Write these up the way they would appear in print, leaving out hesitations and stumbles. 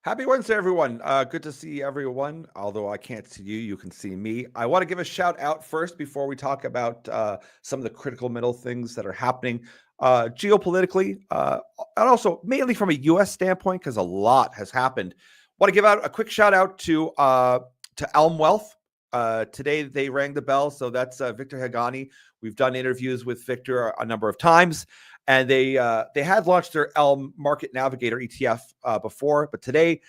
Happy Wednesday, everyone. Good to see everyone. Although I can't see you, you can see me. I want to give a shout out first before we talk about some of the critical middle things that are happening geopolitically, and also mainly from a U.S. standpoint, because a lot has happened. Want to give out a quick shout out to Elm Wealth. Today they rang the bell, so that's Victor Hagani. We've done interviews with Victor a number of times. And they had launched their Elm Market Navigator ETF before, but today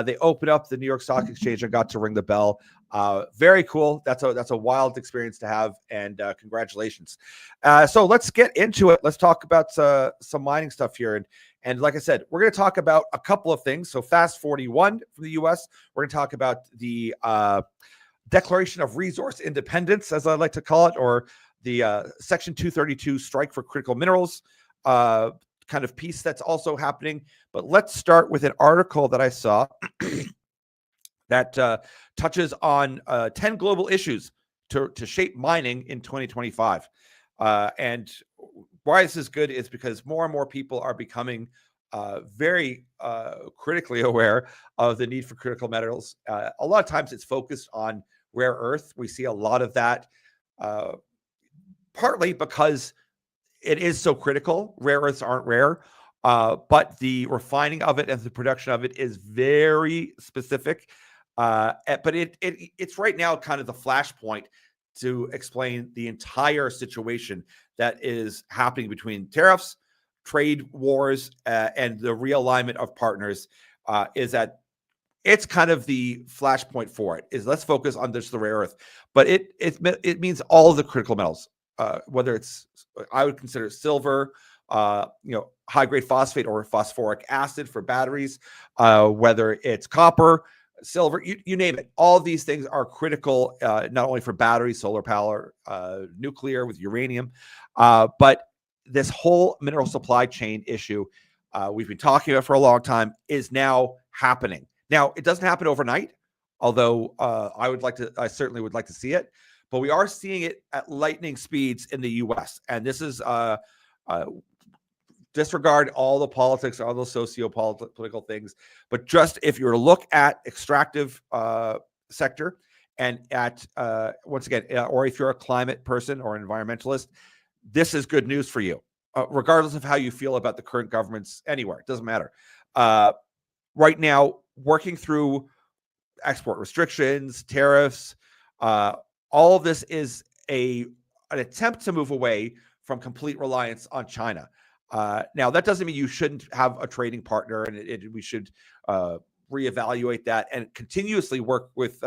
they opened up the New York Stock Exchange and got to ring the bell. Very cool. That's a wild experience to have, and congratulations. So let's get into it. Let's talk about some mining stuff here. And like I said, we're going to talk about a couple of things. So Fast 41 from the U.S. We're going to talk about the Declaration of Resource Independence, as I like to call it, or the Section 232 strike for critical minerals kind of piece that's also happening. But let's start with an article that I saw that touches on 10 global issues to shape mining in 2025. And why this is good is because more and more people are becoming very critically aware of the need for critical metals. A lot of times it's focused on rare earth. We see a lot of that partly because it is so critical. Rare earths aren't rare, but the refining of it and the production of it is very specific. But it's right now kind of the flashpoint to explain the entire situation that is happening between tariffs, trade wars, and the realignment of partners. Is that it's kind of the flashpoint for it. Is let's focus on just the rare earth, but it means all of the critical metals. Whether it's, I would consider silver, high grade phosphate or phosphoric acid for batteries, whether it's copper, silver, you name it. All of these things are critical, not only for batteries, solar power, nuclear with uranium, but this whole mineral supply chain issue we've been talking about for a long time is now happening. Now, it doesn't happen overnight, although I certainly would like to see it. But we are seeing it at lightning speeds in the U.S. And this is disregard all the politics, all the socio-political things. But just if you're to look at extractive sector and at, once again, or if you're a climate person or an environmentalist, this is good news for you, regardless of how you feel about the current governments anywhere. It doesn't matter. Right now, working through export restrictions, tariffs, all of this is an attempt to move away from complete reliance on China. Now, that doesn't mean you shouldn't have a trading partner, and we should reevaluate that and continuously work with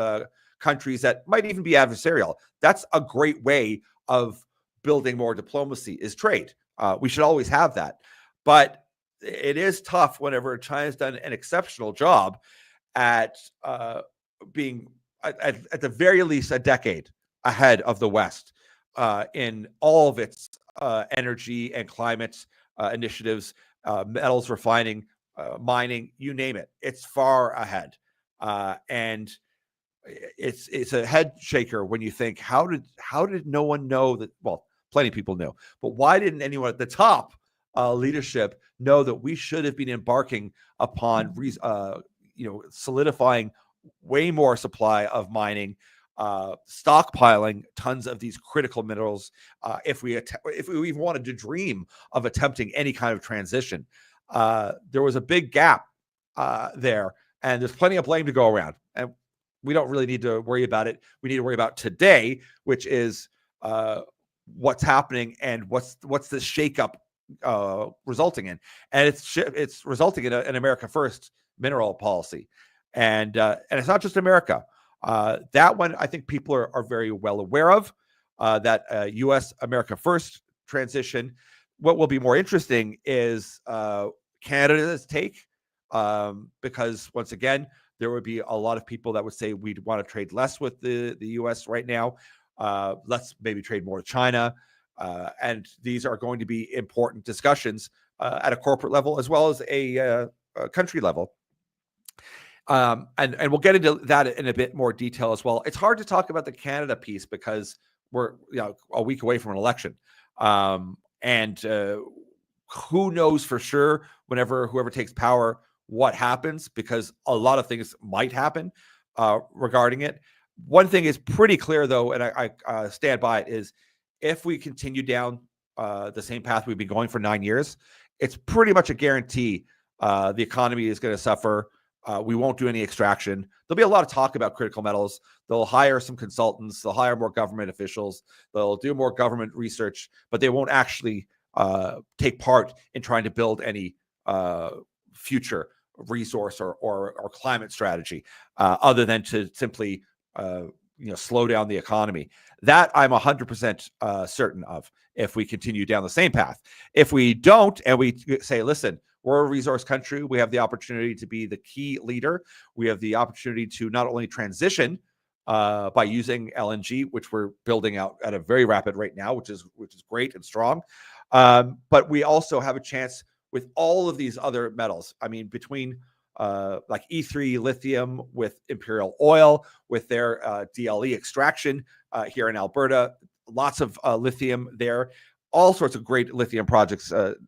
countries that might even be adversarial. That's a great way of building more diplomacy, is trade. We should always have that. But it is tough whenever China's done an exceptional job at being, at the very least, a decade ahead of the West in all of its energy and climate initiatives, metals refining, mining, you name it. It's far ahead. And it's a head shaker when you think, how did no one know that? Well, plenty of people knew, but why didn't anyone at the top leadership know that we should have been embarking upon solidifying way more supply of mining, stockpiling tons of these critical minerals if we even wanted to dream of attempting any kind of transition. There was a big gap there, and there's plenty of blame to go around, and we don't really need to worry about it. We need to worry about today, which is what's happening and what's the shakeup resulting in, and it's resulting in an America First mineral policy. And it's not just America. That one, I think people are very well aware of, that U.S. America First transition. What will be more interesting is Canada's take, because once again, there would be a lot of people that would say we'd want to trade less with the U.S. right now. Let's maybe trade more with China. And these are going to be important discussions at a corporate level as well as a country level. And we'll get into that in a bit more detail as well. It's hard to talk about the Canada piece because we're a week away from an election. And who knows for sure whenever whoever takes power what happens, because a lot of things might happen regarding it. One thing is pretty clear, though, and I stand by it, is if we continue down the same path we've been going for 9 years, it's pretty much a guarantee the economy is going to suffer. We won't do any extraction. There'll be a lot of talk about critical metals. They'll hire some consultants. They'll hire more government officials. They'll do more government research, but they won't actually take part in trying to build any future resource or climate strategy other than to simply slow down the economy. That I'm 100% certain of if we continue down the same path. If we don't, and we say, listen, we're a resource country, we have the opportunity to be the key leader. We have the opportunity to not only transition by using LNG, which we're building out at a very rapid rate now, which is great and strong. But we also have a chance with all of these other metals. I mean, between like E3 lithium, with Imperial Oil, with their DLE extraction here in Alberta, lots of lithium there, all sorts of great lithium projects, that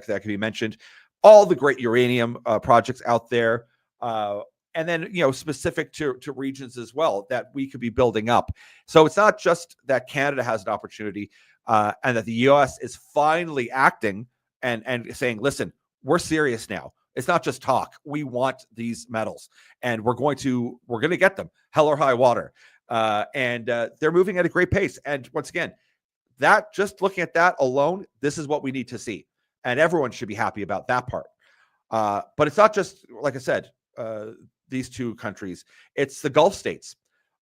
can be mentioned, all the great uranium projects out there. And then, specific to regions as well that we could be building up. So it's not just that Canada has an opportunity and that the US is finally acting and saying, listen, we're serious now. It's not just talk. We want these metals, and we're going to get them, hell or high water. And they're moving at a great pace. And once again, that, just looking at that alone, this is what we need to see. And everyone should be happy about that part. But it's not just, like I said, these two countries. It's the Gulf states,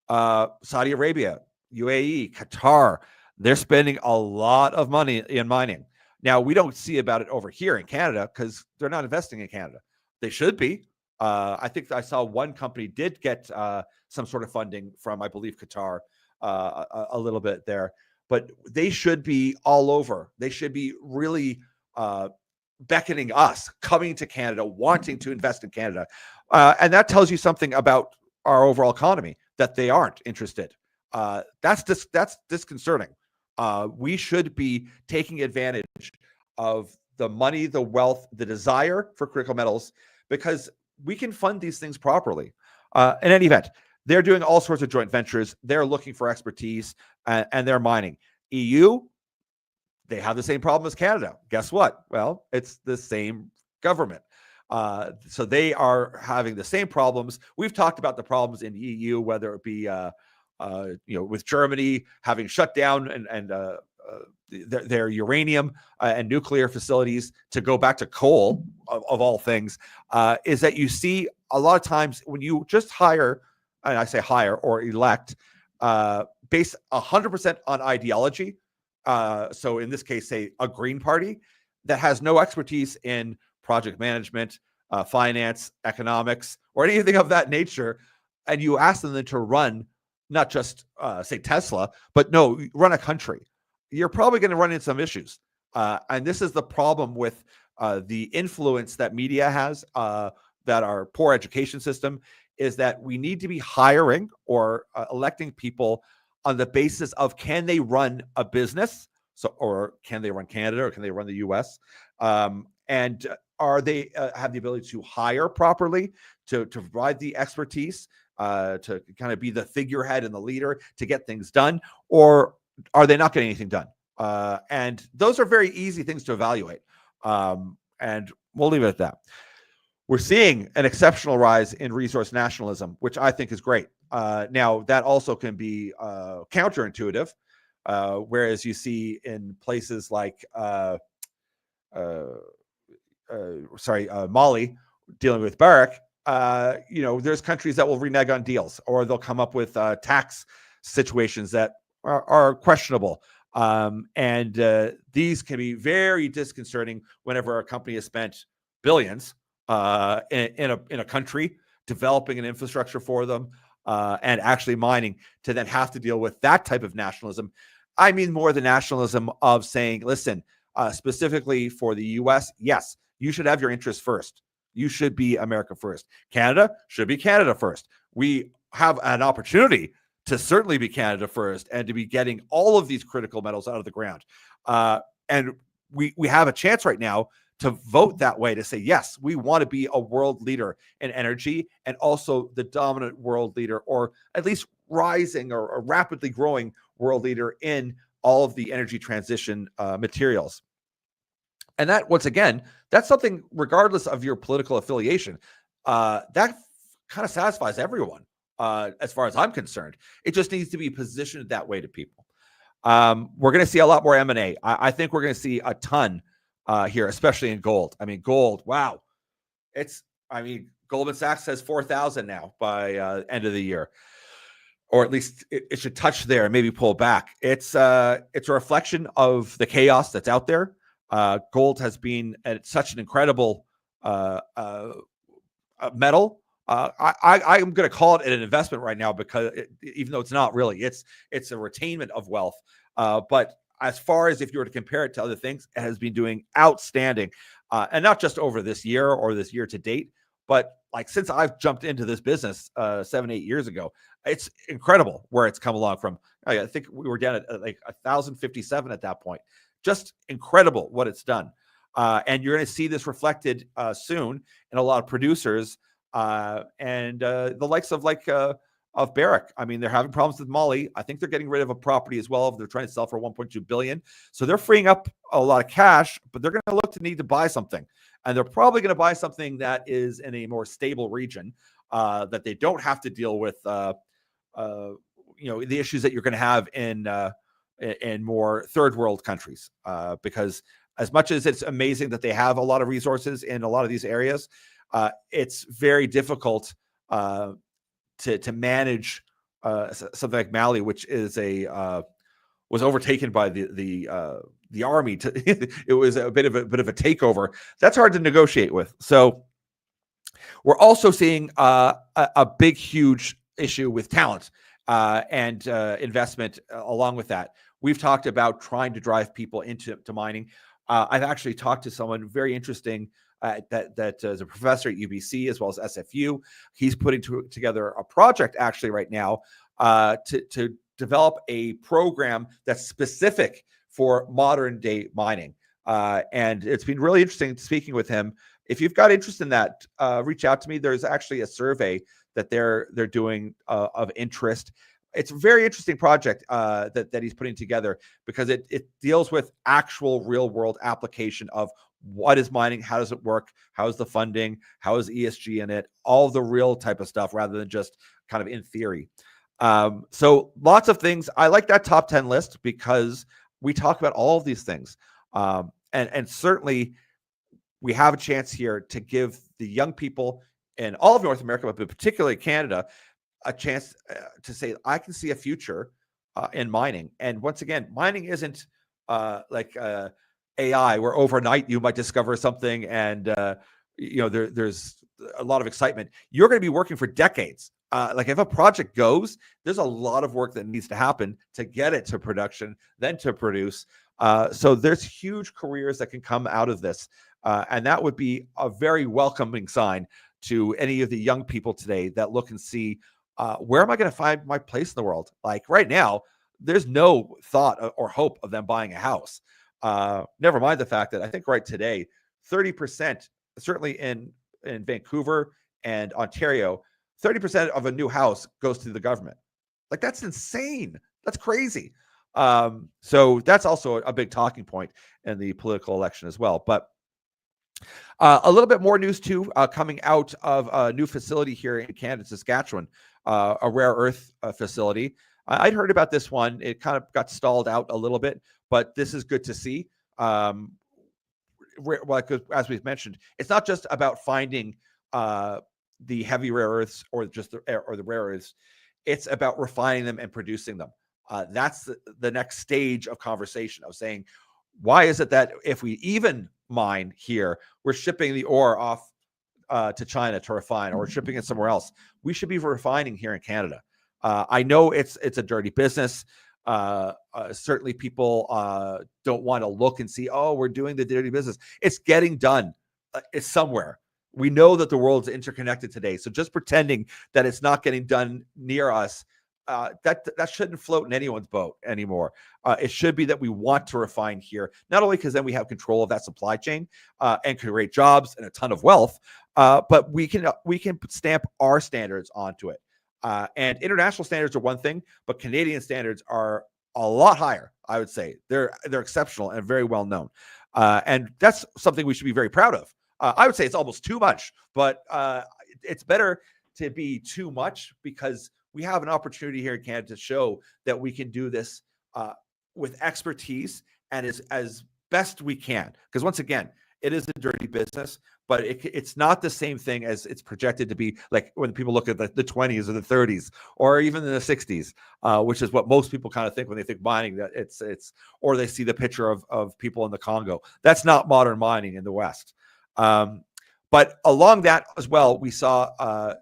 Saudi Arabia, UAE, Qatar. They're spending a lot of money in mining. Now, we don't see about it over here in Canada because they're not investing in Canada. They should be. I think I saw one company did get some sort of funding from, I believe, Qatar, a little bit there. But they should be all over. They should be really beckoning us, coming to Canada, wanting to invest in Canada. And that tells you something about our overall economy, that they aren't interested. That's disconcerting. We should be taking advantage of the money, the wealth, the desire for critical metals, because we can fund these things properly. In any event, they're doing all sorts of joint ventures. They're looking for expertise, and they're mining. EU, they have the same problem as Canada. Guess what? Well, it's the same government. So they are having the same problems. We've talked about the problems in EU, whether it be with Germany having shut down and their uranium and nuclear facilities to go back to coal, of all things, is that you see a lot of times when you just hire, and I say hire or elect, based 100% on ideology. So in this case, say a Green Party that has no expertise in project management, finance, economics, or anything of that nature, and you ask them to run not just say Tesla, but no, run a country, you're probably going to run into some issues. And this is the problem with the influence that media has, that our poor education system, is that we need to be hiring or electing people on the basis of, can they run a business? So, or can they run Canada, or can they run the US? And are they have the ability to hire properly, to provide the expertise, to kind of be the figurehead and the leader to get things done, or are they not getting anything done? And those are very easy things to evaluate. And we'll leave it at that. We're seeing an exceptional rise in resource nationalism, which I think is great. Now, that also can be counterintuitive, whereas you see in places like Mali, dealing with Barrack, there's countries that will renege on deals, or they'll come up with tax situations that are questionable. And these can be very disconcerting whenever a company has spent billions in a country developing an infrastructure for them, and actually mining, to then have to deal with that type of nationalism. I mean, more the nationalism of saying, listen, specifically for the US, yes, you should have your interests first. You should be America first. Canada should be Canada first. We have an opportunity to certainly be Canada first, and to be getting all of these critical metals out of the ground. And we have a chance right now to vote that way, to say, yes, we want to be a world leader in energy and also the dominant world leader, or at least rising or rapidly growing world leader in all of the energy transition materials. And that, once again, that's something, regardless of your political affiliation, that kind of satisfies everyone, as far as I'm concerned. It just needs to be positioned that way to people. We're going to see a lot more M&A. I think we're going to see a ton here, especially in gold. I mean, gold, wow. Goldman Sachs says 4,000 now by end of the year, or at least it should touch there and maybe pull back. It's a reflection of the chaos that's out there. Gold has been at such an incredible metal. I'm going to call it an investment right now, because even though it's not really, it's a retainment of wealth. But as far as if you were to compare it to other things, it has been doing outstanding, and not just over this year or this year to date, but like since I've jumped into this business 7-8 years ago. It's incredible where it's come along from. I think we were down at like 1,057 at that point. Just incredible what it's done. And you're going to see this reflected soon in a lot of producers and the likes of Barrick. I mean, they're having problems with Mali. I think they're getting rid of a property as well. They're trying to sell for 1.2 billion. So they're freeing up a lot of cash, but they're going to look to need to buy something. And they're probably going to buy something that is in a more stable region, that they don't have to deal with, the issues that you're going to have in more third world countries, because as much as it's amazing that they have a lot of resources in a lot of these areas, it's very difficult to manage something like Mali, which is was overtaken by the army. It was a bit of a takeover. That's hard to negotiate with. So we're also seeing a big, huge issue with talent and investment along with that. We've talked about trying to drive people into mining. I've actually talked to someone very interesting that is a professor at UBC as well as SFU. He's putting together a project actually right now to develop a program that's specific for modern day mining. And it's been really interesting speaking with him. If you've got interest in that, reach out to me. There's actually a survey that they're doing of interest. It's a very interesting project that he's putting together, because it deals with actual real world application of what is mining, how does it work, how is the funding, how is ESG in it, all the real type of stuff rather than just kind of in theory. So lots of things. I like that top 10 list because we talk about all of these things. And certainly we have a chance here to give the young people in all of North America, but particularly Canada, a chance to say, I can see a future in mining. And once again, mining isn't like AI, where overnight you might discover something and there's a lot of excitement. You're going to be working for decades. Like if a project goes, there's a lot of work that needs to happen to get it to production, then to produce. So there's huge careers that can come out of this. And that would be a very welcoming sign to any of the young people today that look and see, where am I going to find my place in the world? Like right now, there's no thought or hope of them buying a house. Never mind the fact that I think right today, 30%, certainly in Vancouver and Ontario, 30% of a new house goes to the government. Like that's insane. That's crazy. So that's also a big talking point in the political election as well. But a little bit more news too, coming out of a new facility here in Canada, Saskatchewan, a rare earth facility. I'd heard about this one. It kind of got stalled out a little bit, but this is good to see. As we've mentioned, it's not just about finding the heavy rare earths or just the rare earths. It's about refining them and producing them. That's the next stage of conversation of saying, why is it that if we even mine here, we're shipping the ore off to China to refine, or shipping it somewhere else? We should be refining here in Canada. I know it's a dirty business. Certainly people don't want to look and see, oh, we're doing the dirty business. It's getting done. It's somewhere. We know that the world's interconnected today. So just pretending that it's not getting done near us that shouldn't float in anyone's boat anymore. It should be that we want to refine here, not only because then we have control of that supply chain and create jobs and a ton of wealth, but we can stamp our standards onto it. And international standards are one thing, but Canadian standards are a lot higher. I would say they're exceptional and very well known, and that's something we should be very proud of. I would say it's almost too much, but it's better to be too much because we have an opportunity here in Canada to show that we can do this with expertise and as best we can. Because once again, it is a dirty business, but it's not the same thing as it's projected to be. Like when people look at the 20s or the 30s or even in the 60s, which is what most people kind of think when they think mining, that it's or they see the picture of people in the Congo. That's not modern mining in the West. But along that as well, we saw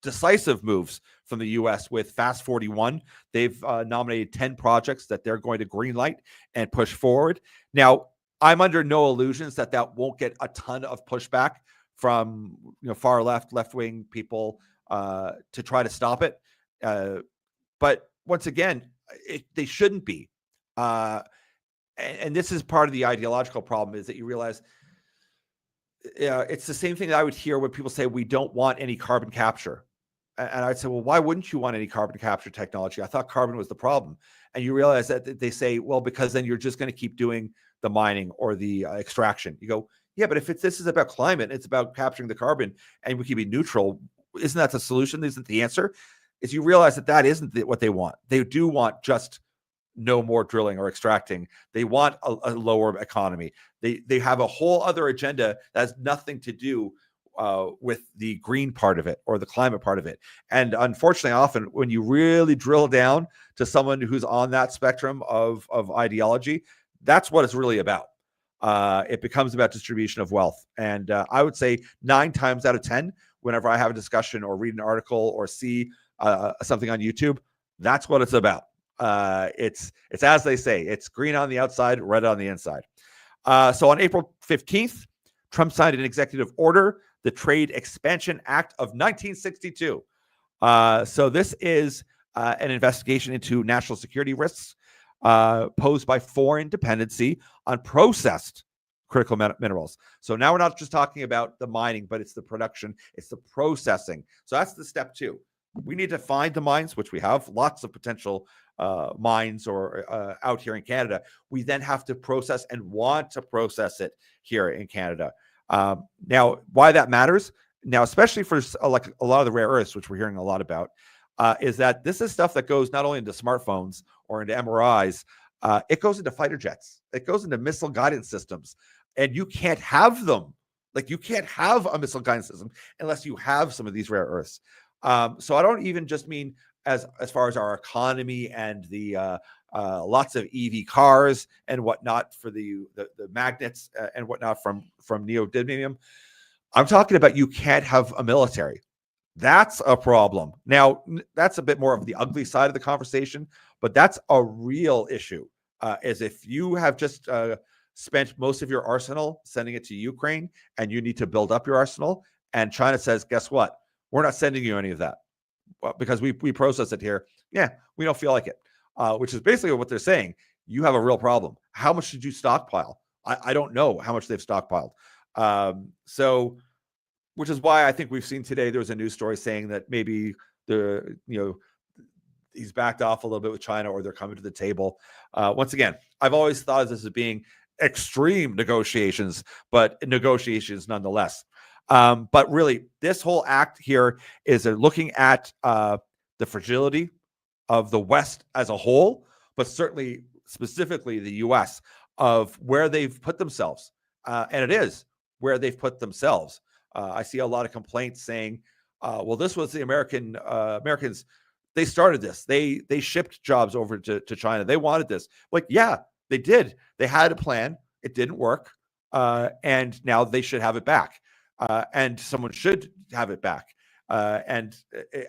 decisive moves from the U.S. with Fast 41. They've nominated 10 projects that they're going to greenlight and push forward. Now, I'm under no illusions that won't get a ton of pushback from far left-wing people to try to stop it. But once again, they shouldn't be. And this is part of the ideological problem, is that you realize it's the same thing that I would hear when people say we don't want any carbon capture. And I'd say, well, why wouldn't you want any carbon capture technology? I thought carbon was the problem. And you realize that they say, well, because then you're just going to keep doing the mining or the extraction. You go, yeah, but if this is about climate, it's about capturing the carbon, and we can be neutral. Isn't that the solution? Isn't the answer? Is you realize that isn't what they want. They do want just no more drilling or extracting. They want a lower economy. They have a whole other agenda that has nothing to do with the green part of it or the climate part of it. And unfortunately, often when you really drill down to someone who's on that spectrum of ideology, that's what it's really about. It becomes about distribution of wealth. And I would say 9 times out of 10, whenever I have a discussion or read an article or see something on YouTube, that's what it's about. It's as they say, it's green on the outside, red on the inside. So on April 15th, Trump signed an executive order, the Trade Expansion Act of 1962. So this is an investigation into national security risks posed by foreign dependency on processed critical minerals. So now we're not just talking about the mining, but it's the production, it's the processing. So that's the step 2. We need to find the mines, which we have lots of potential mines or out here in Canada. We then have to process and want to process it here in Canada. Now, why that matters now, especially for like a lot of the rare earths, which we're hearing a lot about, is that this is stuff that goes not only into smartphones or into MRIs, it goes into fighter jets, it goes into missile guidance systems, and you can't have them. Like you can't have a missile guidance system unless you have some of these rare earths. So I don't even just mean as far as our economy and the lots of EV cars and whatnot for the magnets and whatnot from neodymium. I'm talking about you can't have a military. That's a problem. Now, that's a bit more of the ugly side of the conversation, but that's a real issue. Is if you have just spent most of your arsenal sending it to Ukraine and you need to build up your arsenal, and China says, guess what? We're not sending you any of that because we process it here. Yeah, we don't feel like it, which is basically what they're saying. You have a real problem. How much did you stockpile? I don't know how much they've stockpiled. So, which is why I think we've seen today, there was a news story saying that maybe he's backed off a little bit with China, or they're coming to the table. Once again, I've always thought of this as being extreme negotiations, but negotiations nonetheless. But really, this whole act here is looking at the fragility of the West as a whole, but certainly specifically the U.S. of where they've put themselves. And it is where they've put themselves. I see a lot of complaints saying, well, this was the Americans. They started this. They shipped jobs over to China. They wanted this. Like, yeah, they did. They had a plan. It didn't work. And now they should have it back. And someone should have it back. And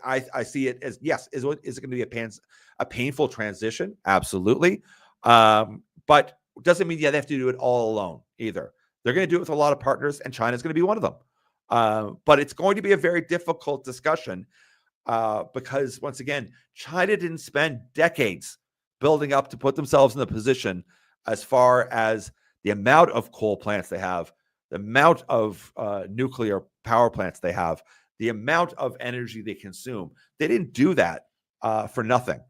I see it as, yes, is it going to be a painful transition? Absolutely. But doesn't mean they have to do it all alone either. They're going to do it with a lot of partners, and China's going to be one of them. But it's going to be a very difficult discussion. because once again, China didn't spend decades building up to put themselves in the position as far as the amount of coal plants they have, the amount of nuclear power plants they have, the amount of energy they consume. They didn't do that for nothing.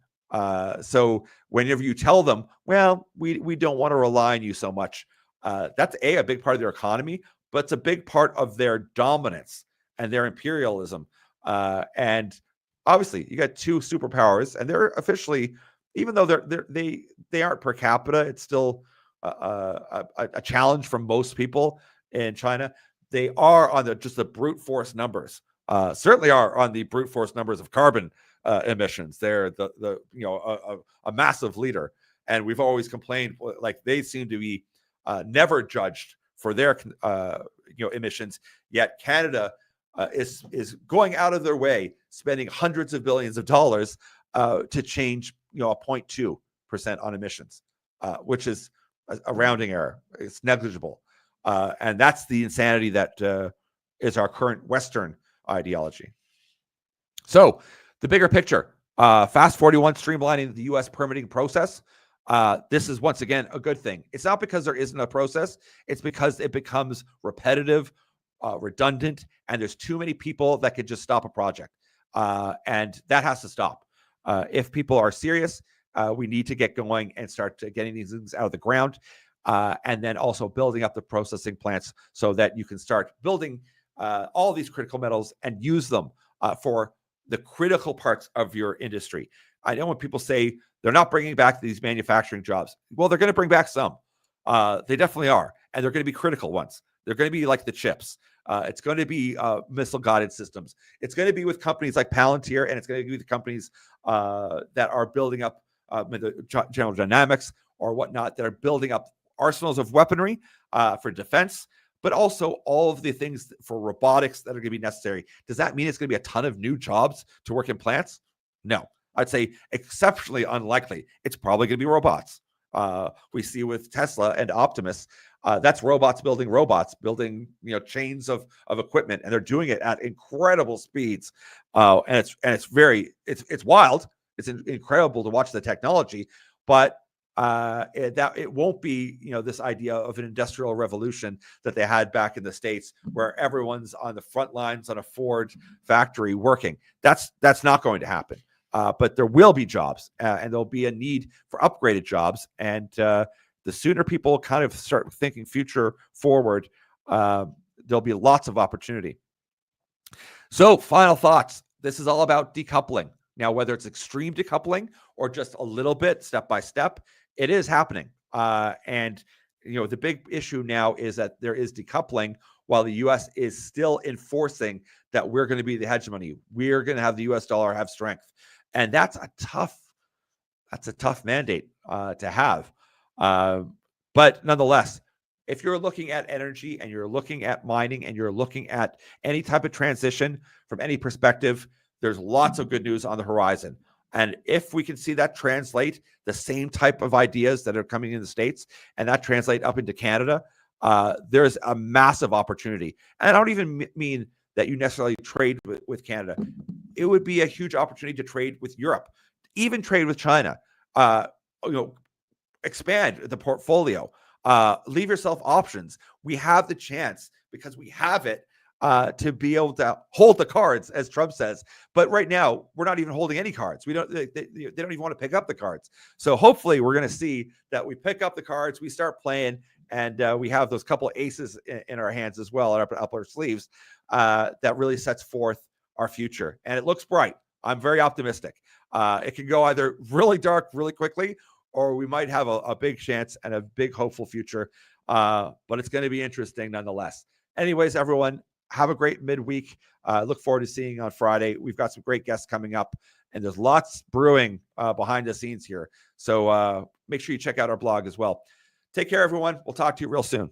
So whenever you tell them, well, we don't want to rely on you so much, that's a big part of their economy, but it's a big part of their dominance and their imperialism. And obviously, you got two superpowers, and they're officially, even though they aren't per capita, it's still a challenge for most people in China. They are on the brute force numbers. Certainly are on the brute force numbers of carbon emissions. They're a massive leader, and we've always complained like they seem to be never judged for their emissions. Yet Canada is going out of their way, spending hundreds of billions of dollars to change a 0.2% on emissions, which is a rounding error. It's negligible, and that's the insanity that is our current Western ideology. So the bigger picture, Fast 41 streamlining the U.S. permitting process. This is once again a good thing. It's not because there isn't a process. It's because it becomes repetitive, redundant, and there's too many people that could just stop a project. And that has to stop. If people are serious, we need to get going and start getting these things out of the ground. And then also building up the processing plants so that you can start building all these critical metals and use them for the critical parts of your industry. I know when people say they're not bringing back these manufacturing jobs, well, they're going to bring back some. They definitely are. And they're going to be critical ones. They're going to be like the chips. It's going to be missile guided systems. It's going to be with companies like Palantir, and it's going to be with companies that are building up General Dynamics or whatnot, that are building up arsenals of weaponry for defense, but also all of the things for robotics that are going to be necessary. Does that mean it's going to be a ton of new jobs to work in plants? No, I'd say exceptionally unlikely. It's probably going to be robots. We see with Tesla and Optimus, that's robots building chains of equipment, and they're doing it at incredible speeds. And it's wild. It's incredible to watch the technology, but it won't be this idea of an industrial revolution that they had back in the States, where everyone's on the front lines on a Ford factory working. That's not going to happen. But there will be jobs, and there'll be a need for upgraded jobs. And the sooner people kind of start thinking future forward, there'll be lots of opportunity. So, final thoughts. This is all about decoupling. Now, whether it's extreme decoupling or just a little bit, step by step, it is happening. And the big issue now is that there is decoupling while the U.S. is still enforcing that we're going to be the hegemony. We're going to have the U.S. dollar have strength. And that's a tough mandate to have. But nonetheless, if you're looking at energy and you're looking at mining and you're looking at any type of transition from any perspective, there's lots of good news on the horizon. And if we can see that translate the same type of ideas that are coming in the States and that translate up into Canada, there's a massive opportunity. And I don't even mean that you necessarily trade with Canada. It would be a huge opportunity to trade with Europe, even trade with China. Expand the portfolio. Leave yourself options. We have the chance, because we have it, to be able to hold the cards, as Trump says. But right now, we're not even holding any cards. They don't even want to pick up the cards. So hopefully we're going to see that we pick up the cards, we start playing, and we have those couple of aces in our hands as well, up our sleeves, that really sets forth our future. And it looks bright. I'm very optimistic. It can go either really dark really quickly, or we might have a big chance and a big hopeful future. But it's going to be interesting nonetheless. Anyways, everyone, have a great midweek. Look forward to seeing you on Friday. We've got some great guests coming up, and there's lots brewing behind the scenes here. So make sure you check out our blog as well. Take care, everyone. We'll talk to you real soon.